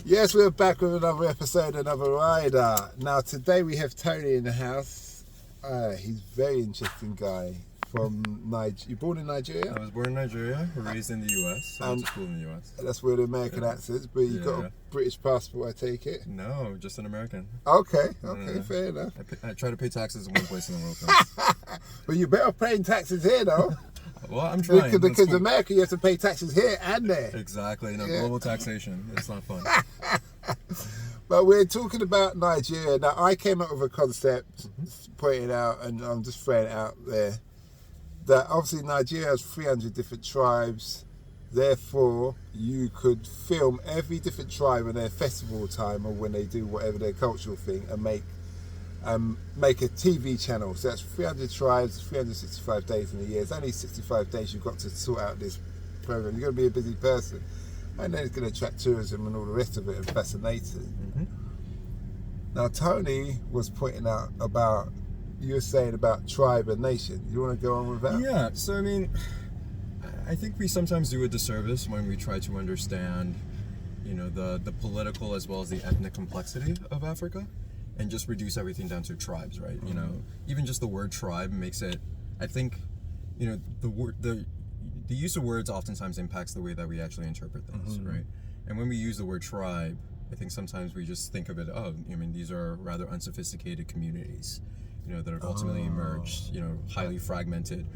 Yes, we're back with another episode, another rider. Now, today we have Tony in the house. He's a very interesting guy from Nigeria. You born in Nigeria? I was born in Nigeria, raised in the US, so I went to school in the US. That's where the American accent is, but you got a British passport, I take it? No, just an American. Okay, fair enough. I try to pay taxes in one place in the world. But you're better paying taxes here, though. Well, I'm trying. Because in America, you have to pay taxes here and there. Exactly, global taxation. It's not fun. But we're talking about Nigeria. Now, I came up with a concept, pointing out, and I'm just throwing it out there, that obviously Nigeria has 300 different tribes. Therefore, you could film every different tribe in their festival time or when they do whatever their cultural thing and make a TV channel. So that's 300 tribes, 365 days in a year. It's only 65 days you've got to sort out this program. You're going to be a busy person. And then it's going to attract tourism and all the rest of it and fascinating. Now, Tony was pointing out about, you were saying about tribe and nation. You want to go on with that? Yeah, so I mean, I think we sometimes do a disservice when we try to understand, the political as well as the ethnic complexity of Africa and just reduce everything down to tribes, right? Even just the word tribe makes it, I think, the use of words oftentimes impacts the way that we actually interpret things, right? And when we use the word tribe, I think sometimes we just think of it, these are rather unsophisticated communities, that have ultimately emerged, highly fragmented,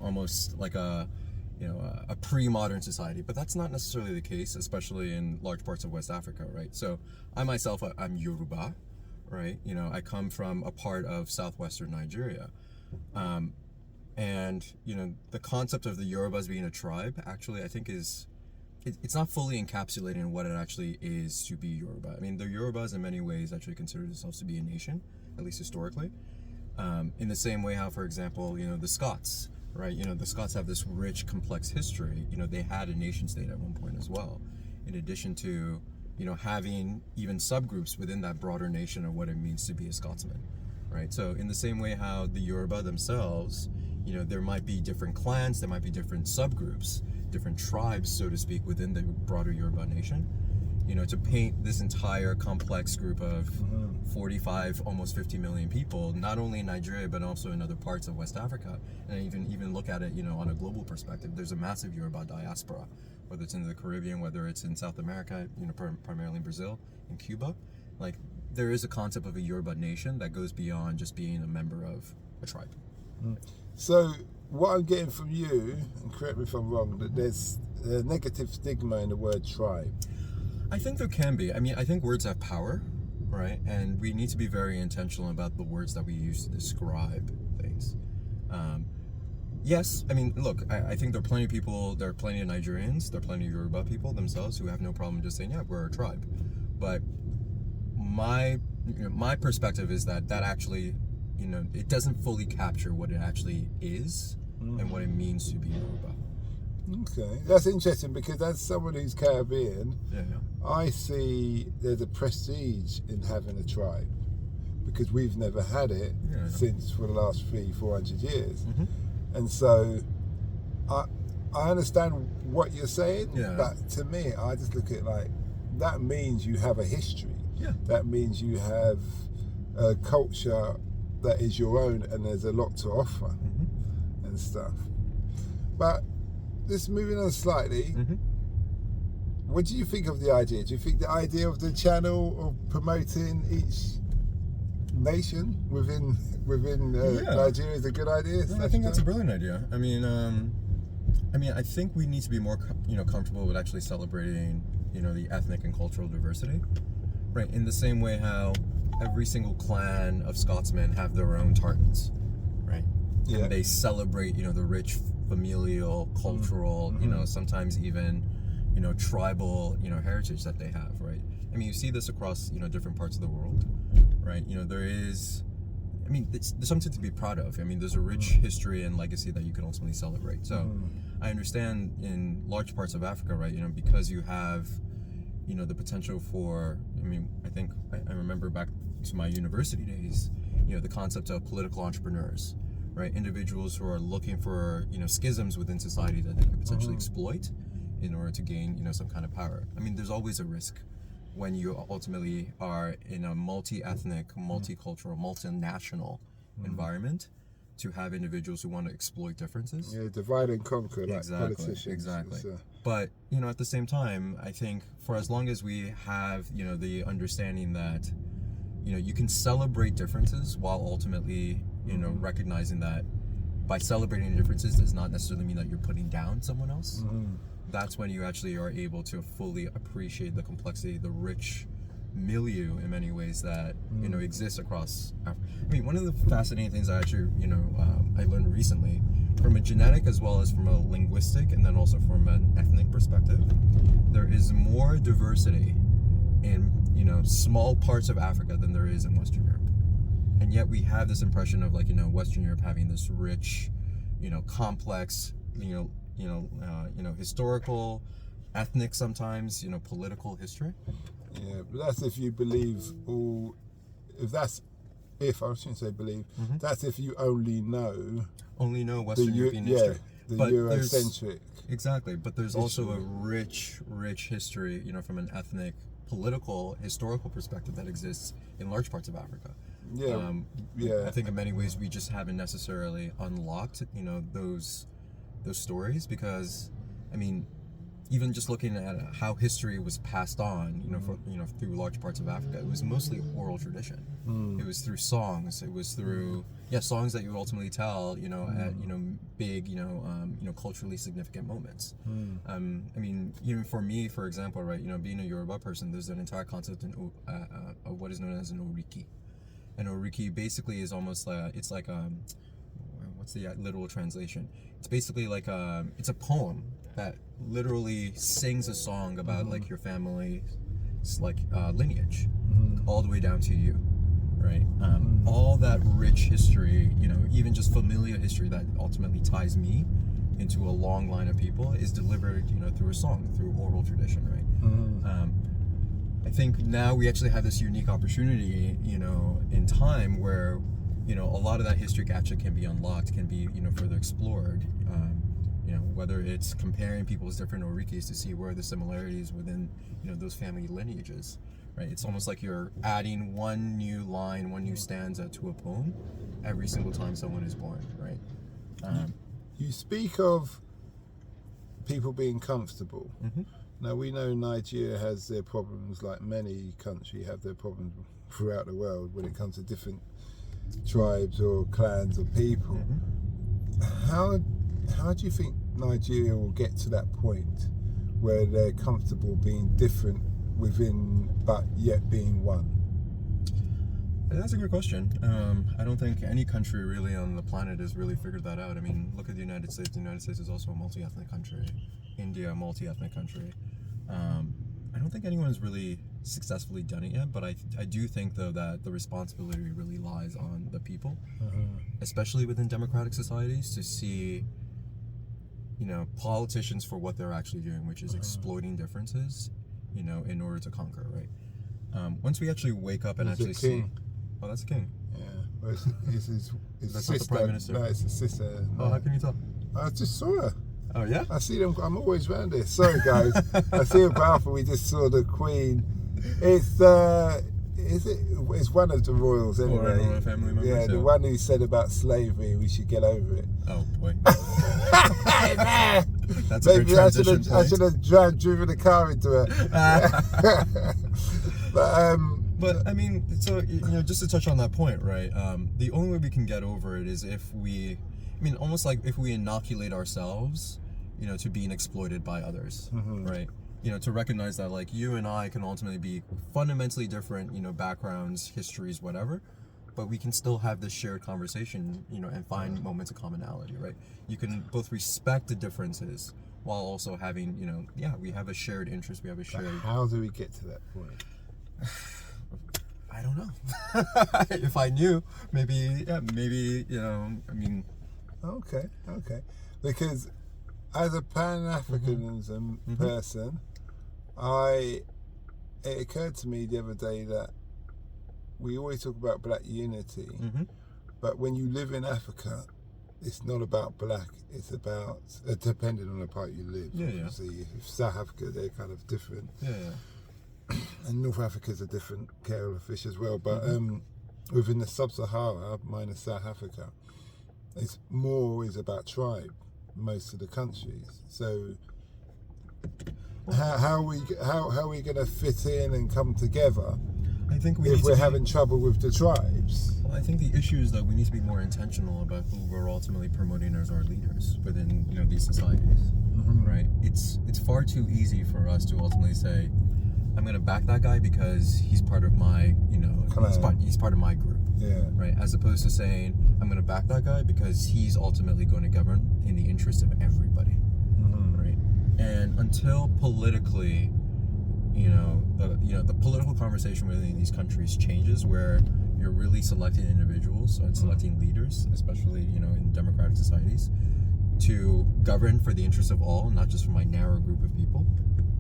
almost like a pre-modern society. But that's not necessarily the case, especially in large parts of West Africa, right? So I myself, I'm Yoruba, right? I come from a part of southwestern Nigeria. And the concept of the Yorubas being a tribe actually I think it's not fully encapsulated in what it actually is to be Yoruba. I mean, the Yorubas in many ways actually consider themselves to be a nation, at least historically. In the same way how, for example, the Scots, right? The Scots have this rich, complex history. They had a nation state at one point as well, in addition to having even subgroups within that broader nation of what it means to be a Scotsman, right? So in the same way how the Yoruba themselves, there might be different clans, there might be different subgroups, different tribes, so to speak, within the broader Yoruba nation. To paint this entire complex group of 45, almost 50 million people, not only in Nigeria, but also in other parts of West Africa. And even look at it, on a global perspective, there's a massive Yoruba diaspora, whether it's in the Caribbean, whether it's in South America, primarily in Brazil, in Cuba. Like, there is a concept of a Yoruba nation that goes beyond just being a member of a tribe. So what I'm getting from you, and correct me if I'm wrong, that there's a negative stigma in the word tribe. I think there can be. I mean, I think words have power, right? And we need to be very intentional about the words that we use to describe things. Yes, I mean, look, I think there are plenty of people, there are plenty of Nigerians, there are plenty of Yoruba people themselves who have no problem just saying, yeah, we're a tribe. But my perspective is that actually, it doesn't fully capture what it actually is and what it means to be Yoruba. Okay, that's interesting because as someone who's Caribbean, I see there's a prestige in having a tribe because we've never had it since for the last 300-400 years. And so I understand what you're saying, but to me, I just look at it like that means you have a history. That means you have a culture that is your own and there's a lot to offer and stuff. But just moving on slightly, what do you think of the idea? Do you think the idea of the channel of promoting each nation within Nigeria is a good idea? I think that's a brilliant idea. I mean, I think we need to be more, comfortable with actually celebrating, the ethnic and cultural diversity, right? In the same way how every single clan of Scotsmen have their own tartans, right? And they celebrate, the rich familial, cultural, sometimes even, tribal, heritage that they have, right? I mean, you see this across, different parts of the world, right? There is, there's something to be proud of. I mean, there's a rich history and legacy that you can ultimately celebrate. So I understand in large parts of Africa, right, because you have, the potential for, I think I remember back to my university days, the concept of political entrepreneurs, right? Individuals who are looking for, schisms within society that they could potentially exploit in order to gain, some kind of power. I mean, there's always a risk when you ultimately are in a multi-ethnic, multicultural, multinational environment, to have individuals who want to exploit differences. Yeah, divide and conquer, like politicians. Exactly. But, you know, at the same time, I think for as long as we have, you know, the understanding that, you know, you can celebrate differences while ultimately, you know, recognizing that by celebrating differences does not necessarily mean that you're putting down someone else. That's when you actually are able to fully appreciate the complexity, the rich milieu in many ways that you know exists across Africa. I mean, one of the fascinating things I actually I learned recently, from a genetic as well as from a linguistic and then also from an ethnic perspective, there is more diversity in small parts of Africa than there is in Western Europe, and yet we have this impression of Western Europe having this rich, complex, historical, ethnic, sometimes political history. Yeah, but that's if you believe all. I shouldn't say believe. That's if you only know Western European history. The but Eurocentric. Exactly, but there's also a rich history, from an ethnic, political, historical perspective that exists in large parts of Africa. I think in many ways we just haven't necessarily unlocked, those stories, because, I mean, even just looking at how history was passed on, through large parts of Africa, it was mostly oral tradition. It was through songs. It was through songs that you ultimately tell, at big, culturally significant moments. I mean, even for me, for example, right, being a Yoruba person, there's an entire concept of what is known as an oriki. An oriki basically is almost it's like what's the literal translation? It's basically like it's a poem that literally sings a song about like your family's lineage, all the way down to you, right? All that rich history, even just familial history that ultimately ties me into a long line of people is delivered, through a song, through oral tradition, right? I think now we actually have this unique opportunity, in time where, a lot of that history actually can be unlocked, can be, further explored. Whether it's comparing people's different orikis to see where the similarities within, those family lineages, right? It's almost like you're adding one new line, one new stanza to a poem every single time someone is born, right? You speak of people being comfortable. Now, we know Nigeria has their problems, like many countries have their problems throughout the world when it comes to different tribes or clans of people. How do you think Nigeria will get to that point where they're comfortable being different within, but yet being one? That's a good question. I don't think any country really on the planet has really figured that out. I mean, look at the United States. The United States is also a multi-ethnic country. India, a multi-ethnic country. I don't think anyone's really successfully done it yet, but I do think, though, that the responsibility really lies on the people, especially within democratic societies, to see, politicians for what they're actually doing, which is exploiting differences, in order to conquer, right? Once we actually wake up and actually see... Oh, that's a king. Yeah. Well, it's his that's sister. not the prime minister. No, it's his sister. Oh, how can you tell? I just saw her. Oh, yeah? I see them. I'm always around there. Sorry, guys. I see her powerful. We just saw the Queen. It's it's one of the royals anyway. Royal family members. Yeah, the one who said about slavery. We should get over it. Oh boy. That's Maybe a good transition point. I should have driven the car into her. But I mean, so just to touch on that point, right? The only way we can get over it is if we, almost like if we inoculate ourselves, to being exploited by others, right? To recognize that, like, you and I can ultimately be fundamentally different, backgrounds, histories, whatever, but we can still have this shared conversation, and find moments of commonality, right? You can both respect the differences while also having, we have a shared interest, we have a shared... How do we get to that point? I don't know. If I knew, maybe, Okay. Because as a Pan-Africanism person, it occurred to me the other day that we always talk about black unity, but when you live in Africa, it's not about black, it's about, depending on the part you live. Yeah. See, if South Africa, they're kind of different. Yeah. and North Africa's a different kettle of fish as well. But within the Sub-Sahara, minus South Africa, it's more always about tribe. Most of the countries. So how are we going to fit in and come together? I think if we're having trouble with the tribes. Well, I think the issue is that we need to be more intentional about who we're ultimately promoting as our leaders within these societies, right? It's far too easy for us to ultimately say, I'm going to back that guy because he's part of my he's part of my group, right? As opposed to saying, I'm going to back that guy because he's ultimately going to govern in the interest of everybody, right? And until politically, the political conversation within these countries changes, where you're really selecting individuals and selecting leaders, especially in democratic societies, to govern for the interest of all, not just for my narrow group of people.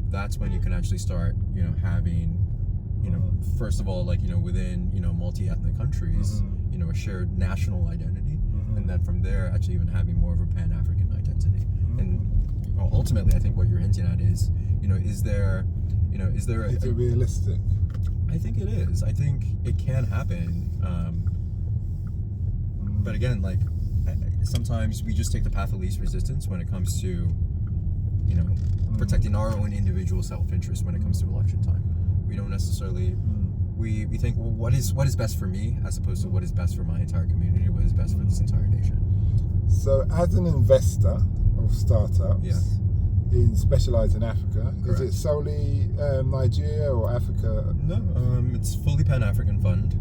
That's when you can actually start, having, first of all, within, multi-ethnic countries, a shared national identity, and then from there, actually even having more of a Pan-African identity. And ultimately, I think what you're hinting at is, is there Is it realistic? I think it is. I think it can happen. But again, sometimes we just take the path of least resistance when it comes to, protecting our own individual self-interest when it comes to election time. We don't necessarily, we think, well, what is best for me, as opposed to what is best for my entire community, what is best for this entire nation. So as an investor of startups, in specialised in Africa, Correct. Is it solely Nigeria or Africa? No, it's fully Pan-African fund.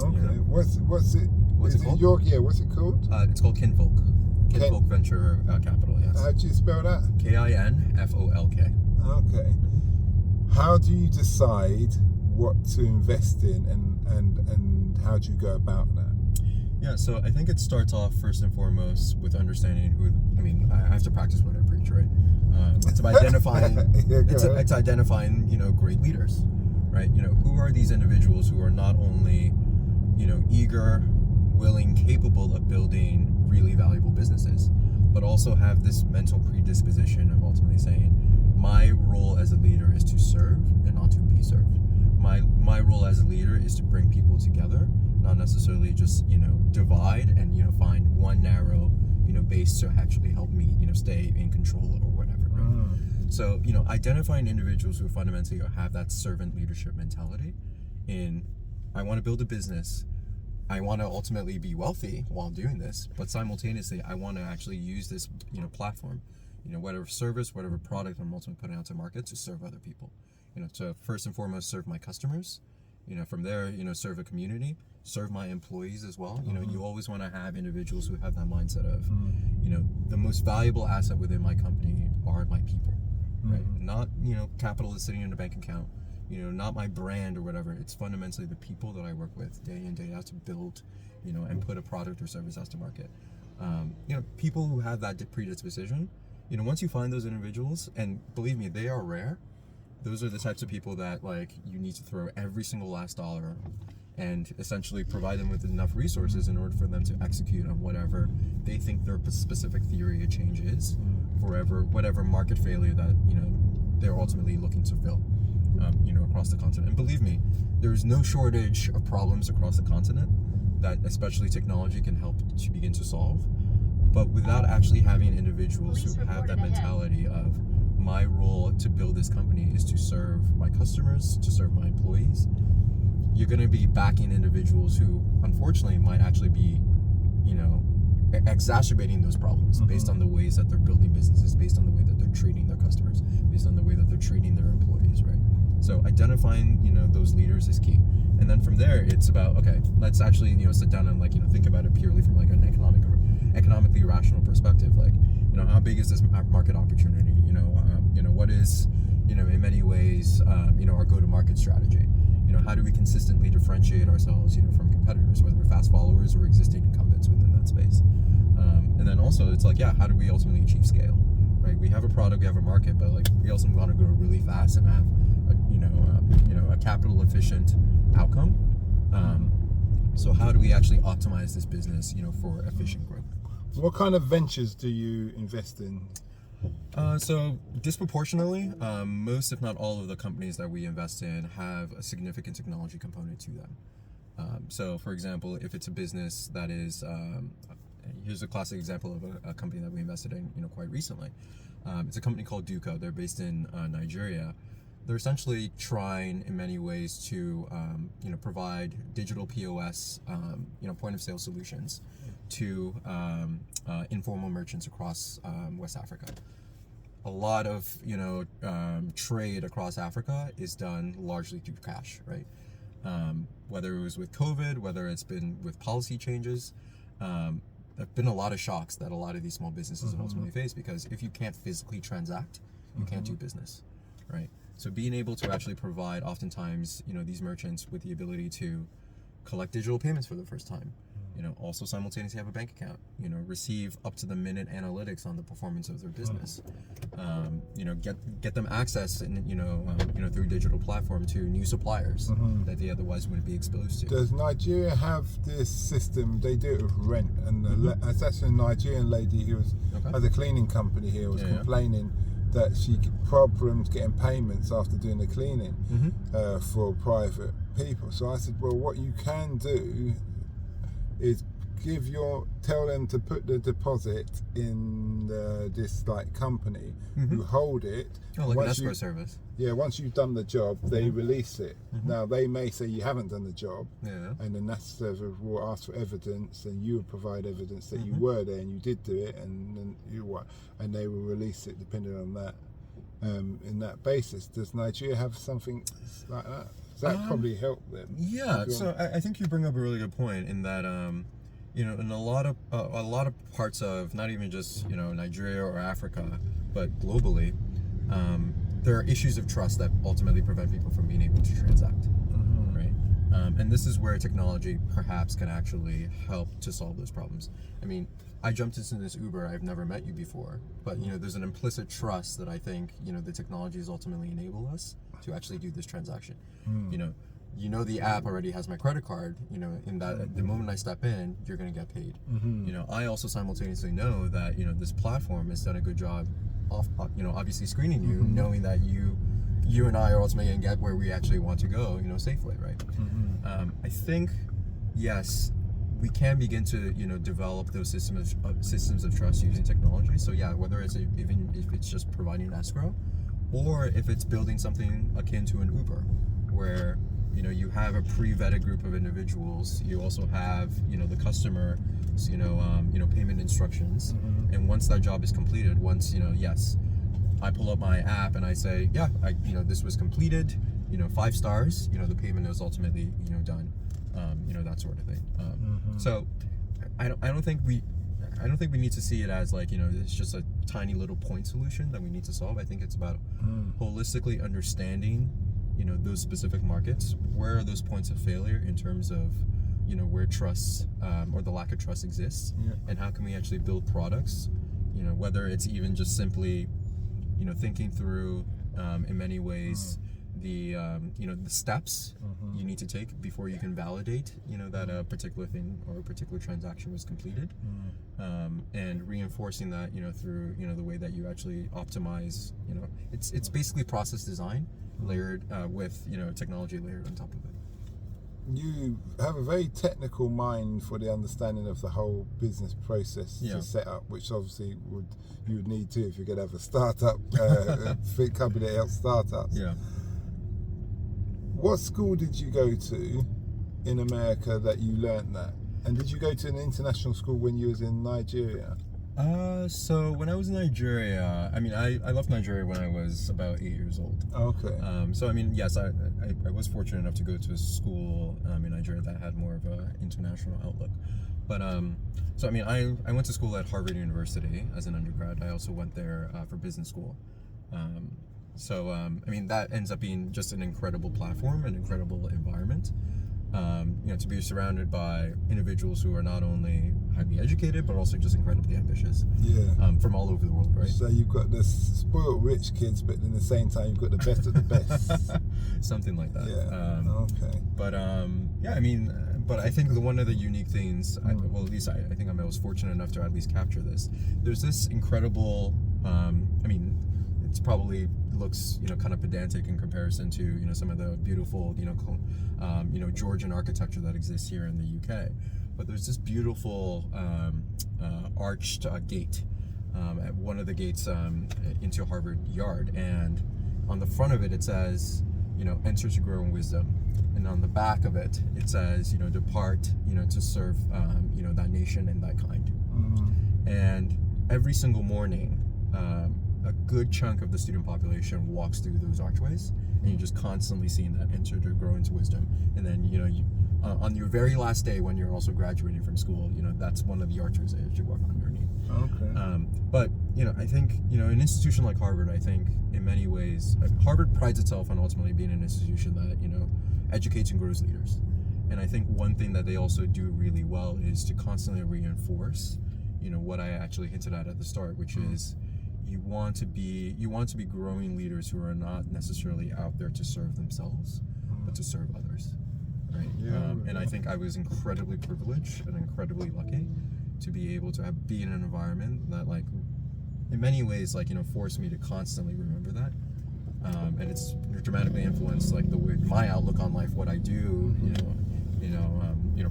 Okay. What's it? What's it called? What's it called? It's called Kinfolk. Kinfolk Venture Capital. Yes. How do you spell that? Kinfolk. Okay. How do you decide what to invest in, and how do you go about that? Yeah, so I think it starts off first and foremost with understanding who. I mean, I have to practice what I preach, right? It's about identifying. It's identifying, great leaders, right? Who are these individuals who are not only, eager, willing, capable of building really valuable businesses, but also have this mental predisposition of ultimately saying, my role as a leader is to serve and not to be served. My role as a leader is to bring people together, not necessarily just divide and find one narrow base to actually help me stay in control or whatever, right? So identifying individuals who fundamentally have that servant leadership mentality in, I want to build a business, I want to ultimately be wealthy while doing this, but simultaneously I want to actually use this platform, whatever service, whatever product I'm ultimately putting out to market, to serve other people, to first and foremost serve my customers, from there, serve a community, serve my employees as well. You always want to have individuals who have that mindset of, the most valuable asset within my company are my people, right? Not, capital is sitting in a bank account, not my brand or whatever. It's fundamentally the people that I work with day in, day out to build, and put a product or service out to market. People who have that predisposition, once you find those individuals, and believe me, they are rare, those are the types of people that you need to throw every single last dollar and essentially provide them with enough resources in order for them to execute on whatever they think their specific theory of change is, for whatever market failure that they're ultimately looking to fill, across the continent. And believe me, there's no shortage of problems across the continent that especially technology can help to begin to solve. But without actually having individuals who have that mentality of, my role to build this company is to serve my customers, to serve my employees, you're going to be backing individuals who unfortunately might actually be, exacerbating those problems based on the ways that they're building businesses, based on the way that they're treating their customers, based on the way that they're treating their employees, right? So identifying, those leaders is key. And then from there, it's about, okay, let's actually, sit down and think about it purely from an economically rational perspective. How big is this market opportunity? What is, in many ways, our go-to-market strategy? How do we consistently differentiate ourselves, from competitors, whether we're fast followers or existing incumbents within that space? And then also, it's how do we ultimately achieve scale, right? We have a product, we have a market, but we also want to grow really fast and have, a capital efficient outcome. So how do we actually optimize this business, for efficient growth? What kind of ventures do you invest in? So disproportionately, most if not all of the companies that we invest in have a significant technology component to them. So for example, if it's a business that is, here's a classic example of a company that we invested in, quite recently. It's a company called Duco. They're based in Nigeria. They're essentially trying in many ways to, provide digital POS, point of sale solutions to informal merchants across West Africa. A lot of trade across Africa is done largely through cash, right? Whether it was with COVID, whether it's been with policy changes, there've been a lot of shocks that a lot of these small businesses have ultimately faced, because if you can't physically transact, you can't do business, right? So being able to actually provide, oftentimes, these merchants with the ability to collect digital payments for the first time, also simultaneously have a bank account, receive up to the minute analytics on the performance of their business, get them access and through digital platform to new suppliers that they otherwise wouldn't be exposed to. Does Nigeria have this system? They do it with rent, and it's actually a Nigerian lady who has a cleaning company here was complaining that she had problems getting payments after doing the cleaning for private people. So I said, well, what you can do is tell them to put the deposit in this company who hold it. Oh, like an escrow service. Yeah, once you've done the job, they release it. Now they may say you haven't done the job, and then that server will ask for evidence, and you will provide evidence that you were there and you did do it, and then and they will release it depending on that. In that basis, does Nigeria have something like that? Does that probably help them? Yeah, so I think you bring up a really good point in that, in a lot of parts of not even just Nigeria or Africa, but globally, there are issues of trust that ultimately prevent people from being able to transact, right? And this is where technology perhaps can actually help to solve those problems. I mean, I jumped into this Uber. I've never met you before, but there's an implicit trust that I think the technologies ultimately enable us to actually do this transaction. The app already has my credit card. In that the moment I step in, you're going to get paid. I also simultaneously know that this platform has done a good job of obviously screening you, knowing that you and I are ultimately going to get where we actually want to go, safely, right? I think yes, we can begin to develop those systems of trust using technology. So yeah, whether it's even if it's just providing an escrow, or if it's building something akin to an Uber, where you have a pre-vetted group of individuals. You also have the customer, payment instructions, and once that job is completed, yes, I pull up my app and I say, yeah, this was completed, 5 stars, the payment is ultimately done, that sort of thing. So I don't think we need to see it as it's just a tiny little point solution that we need to solve. I think it's about holistically understanding those specific markets. Where are those points of failure in terms of where trust or the lack of trust exists, and how can we actually build products, whether it's even just simply thinking through in many ways the the steps you need to take before you can validate that a particular thing or a particular transaction was completed, and reinforcing that through the way that you actually optimize. It's basically process design layered with technology layered on top of it. You have a very technical mind for the understanding of the whole business process to set up, which obviously you would need to if you're going to have a startup company that helps startups. Yeah. What school did you go to in America that you learnt that? And did you go to an international school when you was in Nigeria? So when I was in Nigeria, I mean, I left Nigeria when I was about 8 years old. Okay. So I mean, yes, I was fortunate enough to go to a school in Nigeria that had more of an international outlook. But so I mean, I went to school at Harvard University as an undergrad. I also went there for business school. So I mean, that ends up being just an incredible platform, an incredible environment. To be surrounded by individuals who are not only highly educated but also just incredibly ambitious. Yeah. From all over the world, right? So you've got the spoiled rich kids, but in the same time you've got the best of the best. Something like that. Yeah. Okay. But yeah, I mean, but I think one of the unique things, well, at least I think I was fortunate enough to at least capture this. There's this incredible I mean, it's probably looks, kind of pedantic in comparison to, some of the beautiful, Georgian architecture that exists here in the UK. But there's this beautiful arched gate at one of the gates into Harvard Yard, and on the front of it, it says, enter to grow in wisdom. And on the back of it, it says, depart, to serve, that nation and that kind. Mm-hmm. And every single morning, a good chunk of the student population walks through those archways, and you're just constantly seeing that enter to grow into wisdom. And then, on your very last day, when you're also graduating from school, that's one of the archways that you walk underneath. Okay. But, I think, an institution like Harvard, I think in many ways, Harvard prides itself on ultimately being an institution that, educates and grows leaders. And I think one thing that they also do really well is to constantly reinforce, what I actually hinted at the start, which is you want to be growing leaders who are not necessarily out there to serve themselves, but to serve others. Right. And I think I was incredibly privileged and incredibly lucky to be able to be in an environment that, like, in many ways, like, forced me to constantly remember that. And it's dramatically influenced, like, the way my outlook on life, what I do,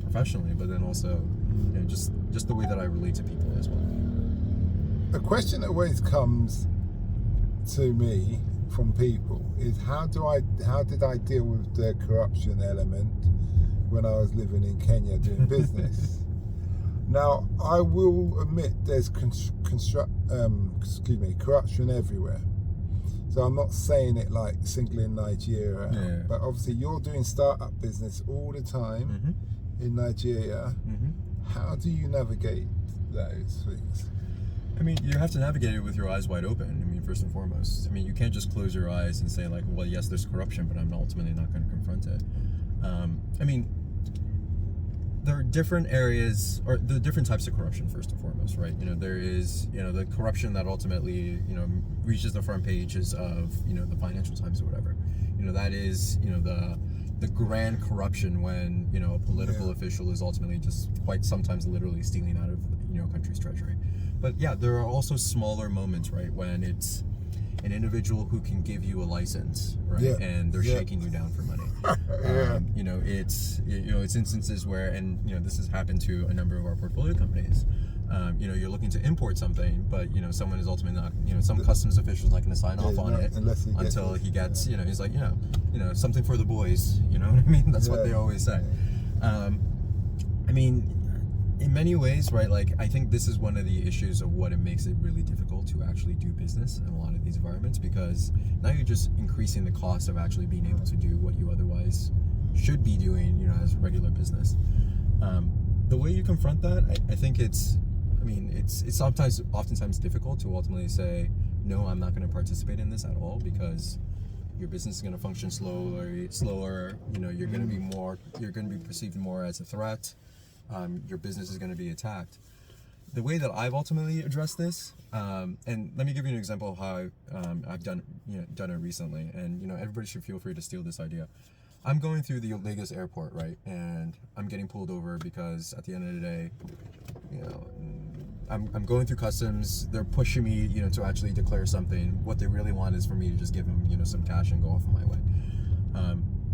professionally, but then also, just the way that I relate to people as well. A question that always comes to me from people is how did I deal with the corruption element when I was living in Kenya doing business? Now, I will admit there's corruption everywhere. So I'm not saying it like singling Nigeria out, but obviously you're doing startup business all the time in Nigeria. How do you navigate those things? I mean, you have to navigate it with your eyes wide open. I mean, first and foremost. I mean, you can't just close your eyes and say, like, well, yes, there's corruption, but I'm ultimately not going to confront it. I mean, there are different areas, or the different types of corruption, first and foremost, right? There is, the corruption that ultimately, reaches the front pages of, the Financial Times or whatever. That is, the grand corruption when, a political official is ultimately just quite sometimes literally stealing out of, a country's treasury. But yeah, there are also smaller moments, right, when it's an individual who can give you a license, right, and they're shaking you down for money. It's instances where, and this has happened to a number of our portfolio companies. You're looking to import something, but someone is ultimately not, some customs official's not going to sign off on it until he gets, he's like, something for the boys. You know what I mean? That's what they always say. I mean, in many ways, right, like, I think this is one of the issues of what it makes it really difficult to actually do business in a lot of these environments, because now you're just increasing the cost of actually being able to do what you otherwise should be doing, as regular business. The way you confront that, I think it's oftentimes difficult to ultimately say, no, I'm not going to participate in this at all, because your business is going to function slower. You're going to be perceived more as a threat. Your business is going to be attacked. The way that I've ultimately addressed this, and let me give you an example of how I've done it recently, and everybody should feel free to steal this idea. I'm going through the Lagos airport, right, and I'm getting pulled over because at the end of the day, I'm going through customs. They're pushing me, to actually declare something. What they really want is for me to just give them, some cash and go off on my way.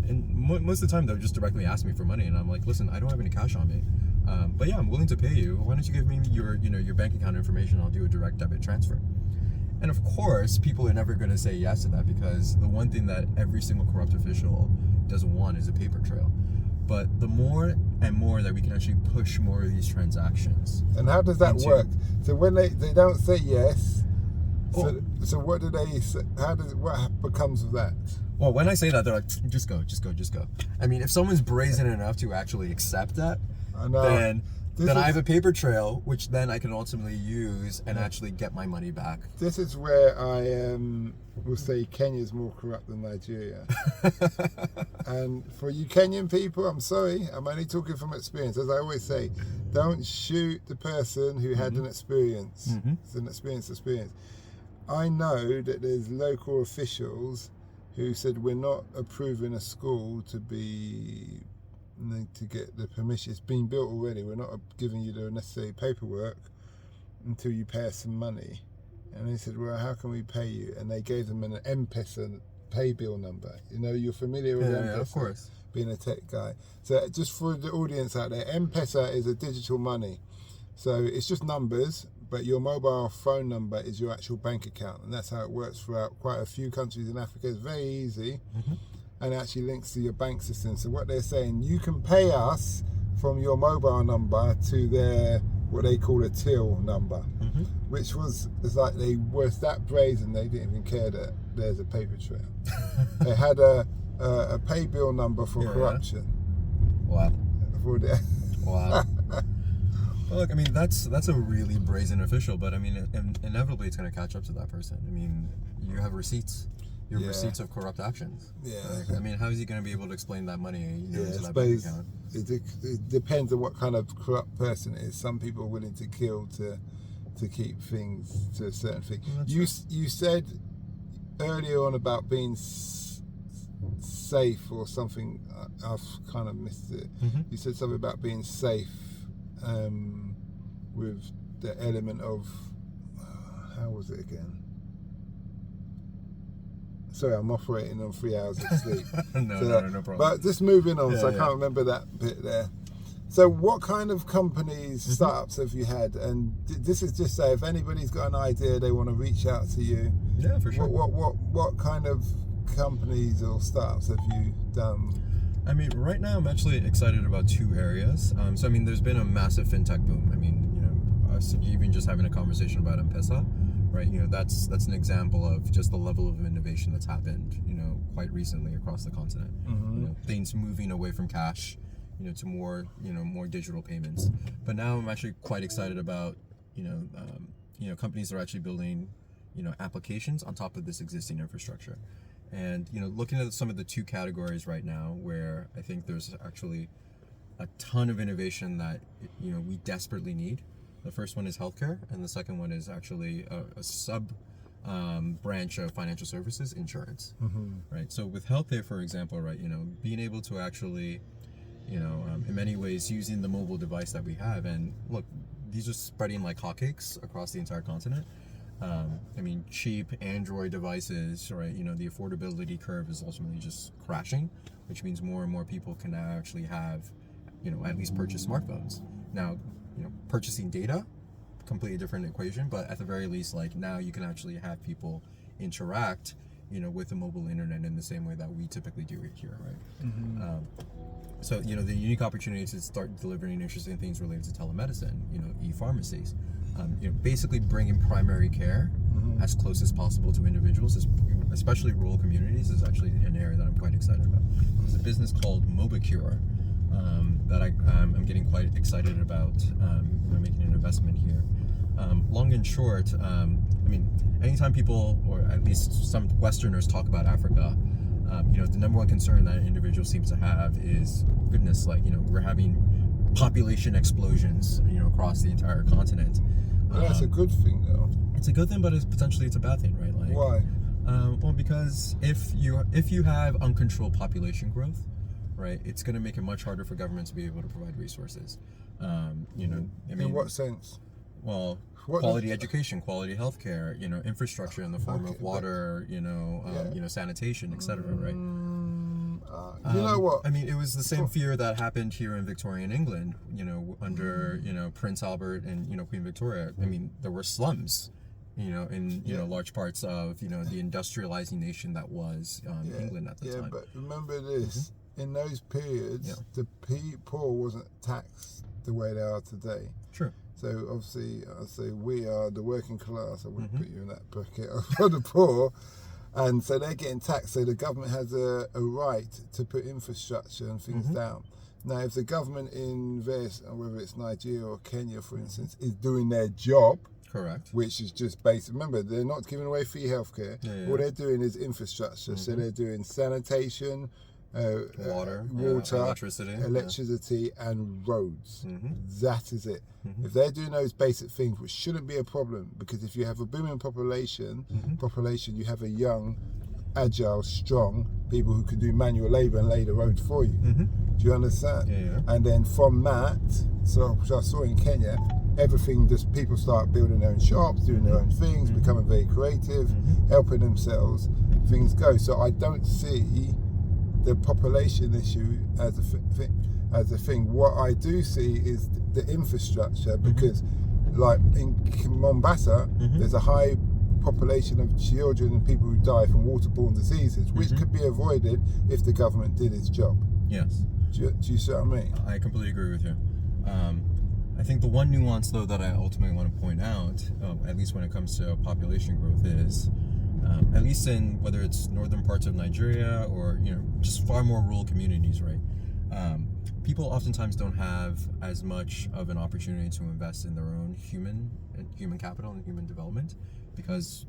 And most of the time, they'll just directly ask me for money, and I'm like, listen, I don't have any cash on me. But yeah, I'm willing to pay you. Why don't you give me your bank account information? I'll do a direct debit transfer. And of course, people are never going to say yes to that, because the one thing that every single corrupt official doesn't want is a paper trail. But the more and more that we can actually push more of these transactions. And how does that work? So when they don't say yes, so what do they say? What becomes of that? Well, when I say that, they're like, just go. I mean, if someone's brazen enough to actually accept that, then I have a paper trail, which then I can ultimately use and actually get my money back. This is where I will say Kenya's more corrupt than Nigeria. And for you Kenyan people, I'm sorry, I'm only talking from experience. As I always say, don't shoot the person who had an experience. It's an experience. I know that there's local officials who said, we're not approving a school to get the permission. It's been built already. We're not giving you the necessary paperwork until you pay us some money. And they said, well, how can we pay you? And they gave them an M-Pesa pay bill number. You know, you're familiar with M-Pesa? Yeah, of course. Being a tech guy. So just for the audience out there, M-Pesa is a digital money. So it's just numbers, but your mobile phone number is your actual bank account. And that's how it works throughout quite a few countries in Africa. It's very easy and actually links to your bank system. So what they're saying, you can pay us from your mobile number to their, what they call a till number, which was, it's like they were that brazen they didn't even care that there's a paper trail. They had a pay bill number for corruption. Wow. For the Wow. Well, look, I mean, that's a really brazen official, but I mean, inevitably it's going to catch up to that person. I mean, you have receipts. You have receipts of corrupt actions. Yeah. Like, I mean, how is he going to be able to explain that money into that bank account? It depends on what kind of corrupt person it is. Some people are willing to kill to keep things to a certain thing. You said earlier on about being safe or something. I've kind of missed it. You said something about being safe with the element of how was it again? Sorry, I'm operating on 3 hours of sleep. No problem. But just moving on, so I can't remember that bit there. So what kind of companies, startups have you had? And this is just say if anybody's got an idea, they want to reach out to you. Yeah, for sure. What kind of companies or startups have you done? I mean, right now I'm actually excited about 2 areas. So I mean, there's been a massive fintech boom. I mean, you know, us even just having a conversation about M-Pesa, right? You know, that's an example of just the level of innovation that's happened, you know, quite recently across the continent. You know, things moving away from cash, you know, to more digital payments. But now I'm actually quite excited about, you know, companies that are actually building, you know, applications on top of this existing infrastructure. And, you know, looking at some of the 2 categories right now where I think there's actually a ton of innovation that, you know, we desperately need. The first one is healthcare, and the second one is actually a sub branch of financial services, insurance, right? So with healthcare, for example, right, you know, being able to actually, you know, in many ways using the mobile device that we have, and look, these are spreading like hotcakes across the entire continent. I mean, cheap Android devices, right? You know, the affordability curve is ultimately just crashing, which means more and more people can actually have, you know, at least purchase smartphones. Now, you know, purchasing data, completely different equation, but at the very least, like now you can actually have people interact, you know, with the mobile internet in the same way that we typically do it here, right? So, you know, the unique opportunity to start delivering interesting things related to telemedicine, you know, e-pharmacies, you know, basically bringing primary care as close as possible to individuals, especially rural communities, is actually an area that I'm quite excited about. There's a business called Mobicure that I'm getting quite excited about, you know, making an investment here. Long and short, I mean, anytime people, or at least some Westerners, talk about Africa, you know, the number one concern that an individual seems to have is, goodness, like, you know, we're having population explosions, you know, across the entire continent. Well, that's a good thing, though. It's a good thing, but potentially it's a bad thing, right? Like, why? Well, because if you have uncontrolled population growth, right, it's going to make it much harder for government to be able to provide resources. You know, I mean, in what sense? Well, quality education, quality healthcare, you know, infrastructure in the form of water, you know, you know, sanitation, etc. Right? You know what? I mean, it was the same fear that happened here in Victorian England, you know, under, you know, Prince Albert and, you know, Queen Victoria. I mean, there were slums, you know, in, you know, large parts of, you know, the industrializing nation that was England at the time. Yeah, but remember this, in those periods, the poor wasn't taxed the way they are today. Sure. So obviously, I say we are the working class. I wouldn't put you in that bracket of the poor. And so they're getting taxed. So the government has a right to put infrastructure and things down. Now, if the government in various, whether it's Nigeria or Kenya, for instance, is doing their job, correct, which is just basic. Remember, they're not giving away free healthcare. All they're doing is infrastructure. So they're doing sanitation, water, electricity, and roads. That is it. If they're doing those basic things, which shouldn't be a problem, because if you have a booming population, you have a young, agile, strong people who can do manual labour and lay the road for you. Do you understand? And then from that, so which I saw in Kenya, everything, just people start building their own shops, doing their own things, becoming very creative, helping themselves, things go. So I don't see the population issue as a thing. What I do see is the infrastructure, because like in Mombasa, there's a high population of children and people who die from waterborne diseases, which could be avoided if the government did its job. Yes. Do you see what I mean? I completely agree with you. I think the one nuance, though, that I ultimately want to point out, at least when it comes to population growth, is at least in whether it's northern parts of Nigeria or just far more rural communities, right? People oftentimes don't have as much of an opportunity to invest in their own human capital and human development, because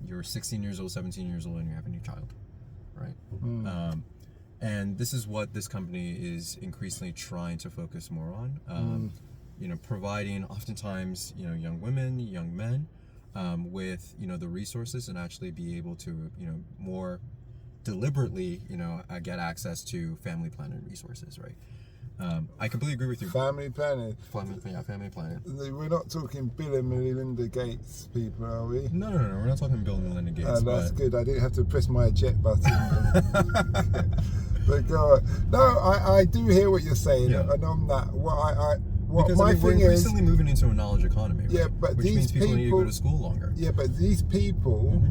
you're 16 years old, 17 years old, and you have a new child, right? And this is what this company is increasingly trying to focus more on. Providing oftentimes young women, young men with the resources, and actually be able to more deliberately get access to family planning resources, right? I completely agree with you. Family planning. Family planning. We're not talking Bill and Melinda Gates people, are we? No. We're not talking Bill and Melinda Gates. That's good. I didn't have to press my eject button. But go on. No, I do hear what you're saying, and on that, my thing we're is, increasingly moving into a knowledge economy, right? Yeah, but which means people need to go to school longer. Yeah, but these people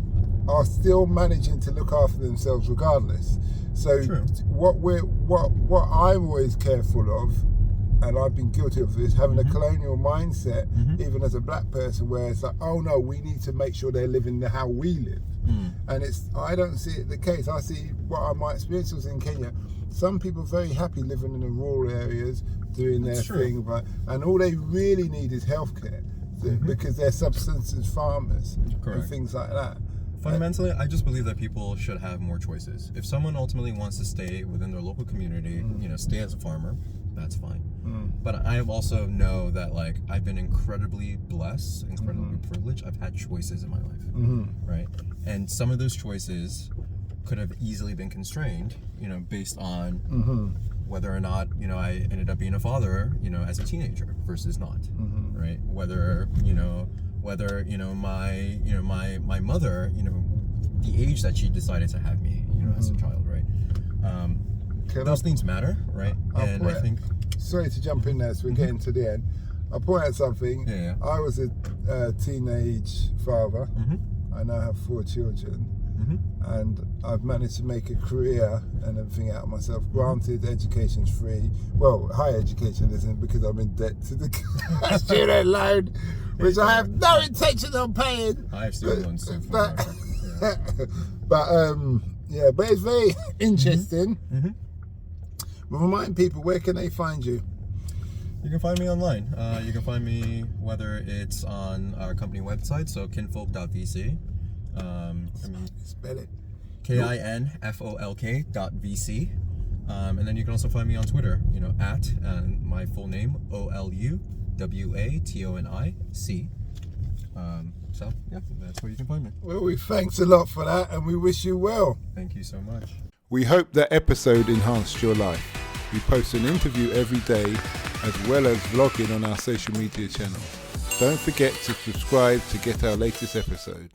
are still managing to look after themselves regardless. So True. what I'm always careful of, and I've been guilty of this, having a colonial mindset, even as a black person, where it's like, oh no, we need to make sure they're living how we live. And I don't see it the case. I see what my experience was in Kenya. Some people are very happy living in the rural areas, doing their thing, and all they really need is healthcare, because they're subsistence farmers and things like that. Fundamentally, I just believe that people should have more choices. If someone ultimately wants to stay within their local community, stay as a farmer, that's fine. But I also know that I've been incredibly blessed, incredibly privileged. I've had choices in my life, right? And some of those choices could have easily been constrained, based on whether or not I ended up being a father, as a teenager versus not, right? Whether my mother, the age that she decided to have me, as a child, right? Those things matter, right? And I think. Sorry to jump in there, so we're getting to the end. I'll point out something. Yeah. I was a teenage father. I now have 4 children. And I've managed to make a career and everything out of myself. Granted, education's free. Well, higher education isn't, because I'm in debt to the student loan, which I have no intention of paying. I have student loans too. But it's very interesting. But remind people, where can they find you? You can find me online. You can find me whether it's on our company website, so kinfolk.vc. Spell it. KINFOLK.vc. And then you can also find me on Twitter, at my full name, OLUWATONIC. So, yeah, that's where you can find me. Well, thanks a lot for that, and we wish you well. Thank you so much. We hope that episode enhanced your life. We post an interview every day, as well as vlogging on our social media channels. Don't forget to subscribe to get our latest episode.